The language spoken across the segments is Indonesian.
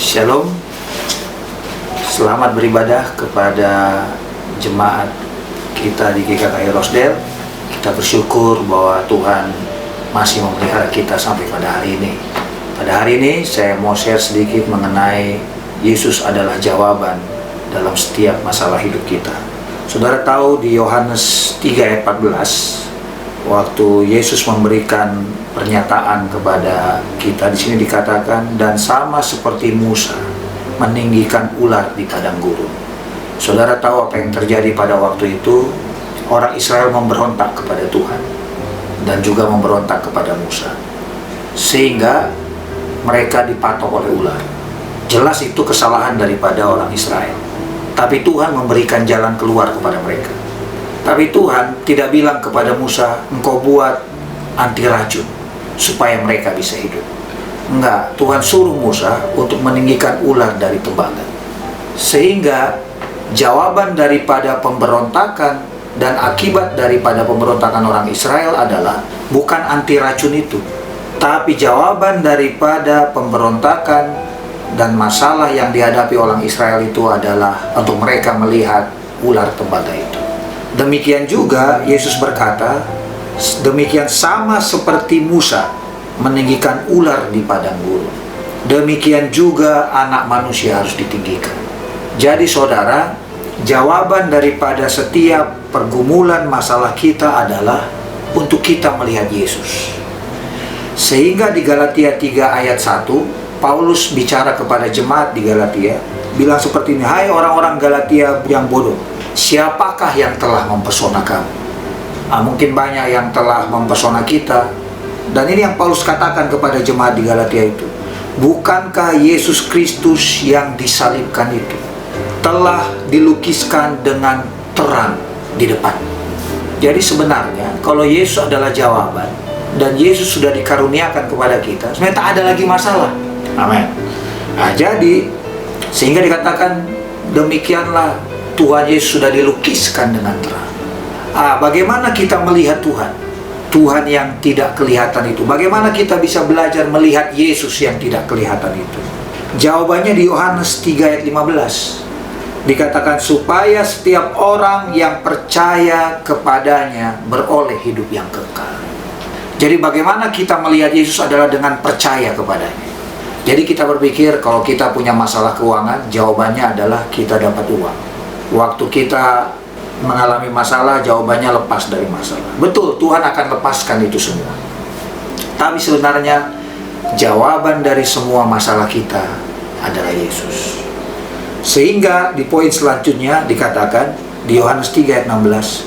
Shalom, selamat beribadah kepada jemaat kita di GKKI Rochdale. Kita bersyukur bahwa Tuhan masih memelihara kita sampai pada hari ini. Pada hari ini saya mau share sedikit mengenai Yesus adalah jawaban dalam setiap masalah hidup kita. Saudara tahu di Yohanes 3 ayat 14, waktu Yesus memberikan pernyataan kepada kita, di sini dikatakan, dan sama seperti Musa meninggikan ular di padang gurun. Saudara tahu apa yang terjadi pada waktu itu? Orang Israel memberontak kepada Tuhan dan juga memberontak kepada Musa, sehingga mereka dipatok oleh ular. Jelas itu kesalahan daripada orang Israel, tapi Tuhan memberikan jalan keluar kepada mereka. Tapi Tuhan tidak bilang kepada Musa, engkau buat anti racun supaya mereka bisa hidup. Enggak, Tuhan suruh Musa untuk meninggikan ular dari tembaga. Sehingga jawaban daripada pemberontakan dan akibat daripada pemberontakan orang Israel adalah bukan anti racun itu, tapi jawaban daripada pemberontakan dan masalah yang dihadapi orang Israel itu adalah untuk mereka melihat ular tembaga itu. Demikian juga Yesus berkata, demikian sama seperti Musa meninggikan ular di padang gurun, demikian juga anak manusia harus ditinggikan. Jadi saudara, jawaban daripada setiap pergumulan masalah kita adalah untuk kita melihat Yesus. Sehingga di Galatia 3 ayat 1, Paulus bicara kepada jemaat di Galatia, bilang seperti ini, hai orang-orang Galatia yang bodoh, siapakah yang telah mempesona kamu? Mungkin banyak yang telah mempesona kita. Dan ini yang Paulus katakan kepada jemaat di Galatia itu, bukankah Yesus Kristus yang disalibkan itu telah dilukiskan dengan terang di depan? Jadi sebenarnya kalau Yesus adalah jawaban dan Yesus sudah dikaruniakan kepada kita, sebenarnya tak ada lagi masalah. Amin. Jadi sehingga dikatakan demikianlah Tuhan Yesus sudah dilukiskan dengan terang. Bagaimana kita melihat Tuhan? Tuhan yang tidak kelihatan itu. Bagaimana kita bisa belajar melihat Yesus yang tidak kelihatan itu? Jawabannya di Yohanes 3 ayat 15. Dikatakan supaya setiap orang yang percaya kepadanya beroleh hidup yang kekal. Jadi bagaimana kita melihat Yesus adalah dengan percaya kepadanya. Jadi kita berpikir kalau kita punya masalah keuangan, jawabannya adalah kita dapat uang. Waktu kita mengalami masalah, jawabannya lepas dari masalah. Betul, Tuhan akan lepaskan itu semua. Tapi sebenarnya jawaban dari semua masalah kita adalah Yesus. Sehingga di poin selanjutnya dikatakan di Yohanes 3 ayat 16,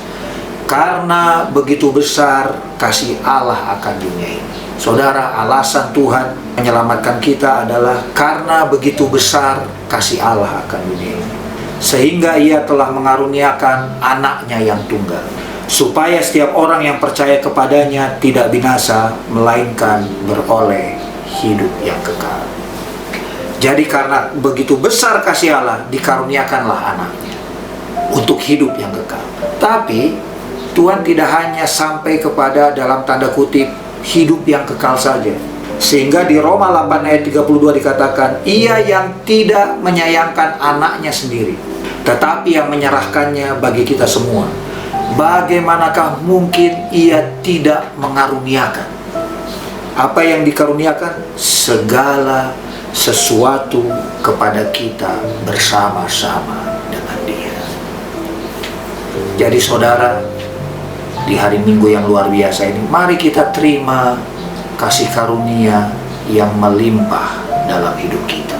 karena begitu besar kasih Allah akan dunia ini. Saudara, alasan Tuhan menyelamatkan kita adalah karena begitu besar kasih Allah akan dunia ini, sehingga ia telah mengaruniakan anaknya yang tunggal, supaya setiap orang yang percaya kepadanya tidak binasa, melainkan beroleh hidup yang kekal. Jadi karena begitu besar kasih Allah, dikaruniakanlah anaknya untuk hidup yang kekal. Tapi Tuhan tidak hanya sampai kepada dalam tanda kutip hidup yang kekal saja. Sehingga di Roma 8 ayat 32 dikatakan, ia yang tidak menyayangkan anaknya sendiri, tetapi yang menyerahkannya bagi kita semua, bagaimanakah mungkin ia tidak mengaruniakan? Apa yang dikaruniakan? Segala sesuatu kepada kita bersama-sama dengan Dia. Jadi saudara, di hari Minggu yang luar biasa ini, mari kita terima kasih karunia yang melimpah dalam hidup kita.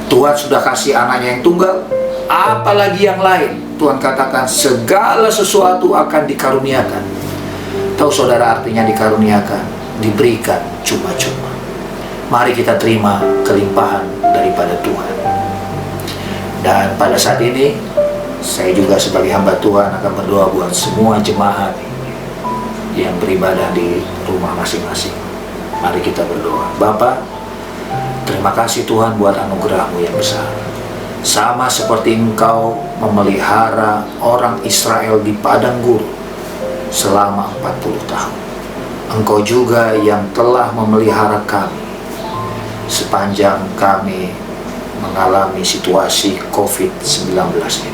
Tuhan sudah kasih anaknya yang tunggal, apalagi yang lain. Tuhan katakan segala sesuatu akan dikaruniakan. Tahu saudara artinya dikaruniakan? Diberikan cuma-cuma. Mari kita terima kelimpahan daripada Tuhan. Dan pada saat ini saya juga sebagai hamba Tuhan akan berdoa buat semua jemaat yang beribadah di rumah masing-masing. Mari kita berdoa. Bapa, terima kasih Tuhan buat anugerah-Mu yang besar. Sama seperti Engkau memelihara orang Israel di padang gurun selama 40 tahun. Engkau juga yang telah memelihara kami sepanjang kami mengalami situasi COVID-19 ini.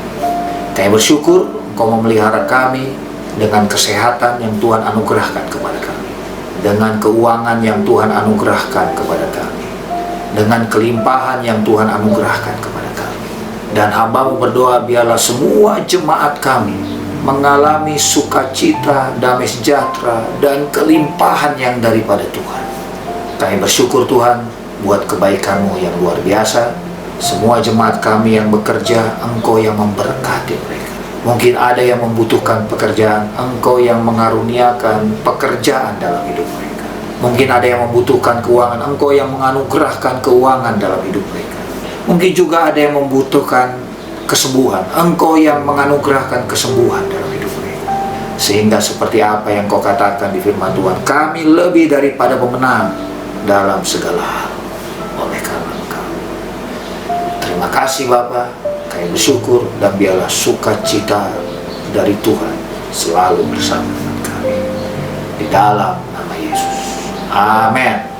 Kami bersyukur Engkau memelihara kami dengan kesehatan yang Tuhan anugerahkan kepada kami, dengan keuangan yang Tuhan anugerahkan kepada kami, dengan kelimpahan yang Tuhan anugerahkan kepada kami. Dan hamba-Mu berdoa biarlah semua jemaat kami mengalami sukacita, damai sejahtera, dan kelimpahan yang daripada Tuhan. Kami bersyukur Tuhan buat kebaikan-Mu yang luar biasa. Semua jemaat kami yang bekerja, Engkau yang memberkati mereka. Mungkin ada yang membutuhkan pekerjaan, Engkau yang mengaruniakan pekerjaan dalam hidup mereka. Mungkin ada yang membutuhkan keuangan, Engkau yang menganugerahkan keuangan dalam hidup mereka. Mungkin juga ada yang membutuhkan kesembuhan, Engkau yang menganugerahkan kesembuhan dalam hidup mereka. Sehingga seperti apa yang Kau katakan di firman Tuhan, kami lebih daripada pemenang dalam segala hal oleh karena Engkau. Terima kasih Bapa, kami bersyukur, dan biarlah sukacita dari Tuhan selalu bersama dengan kami. Di dalam nama Yesus. Amin.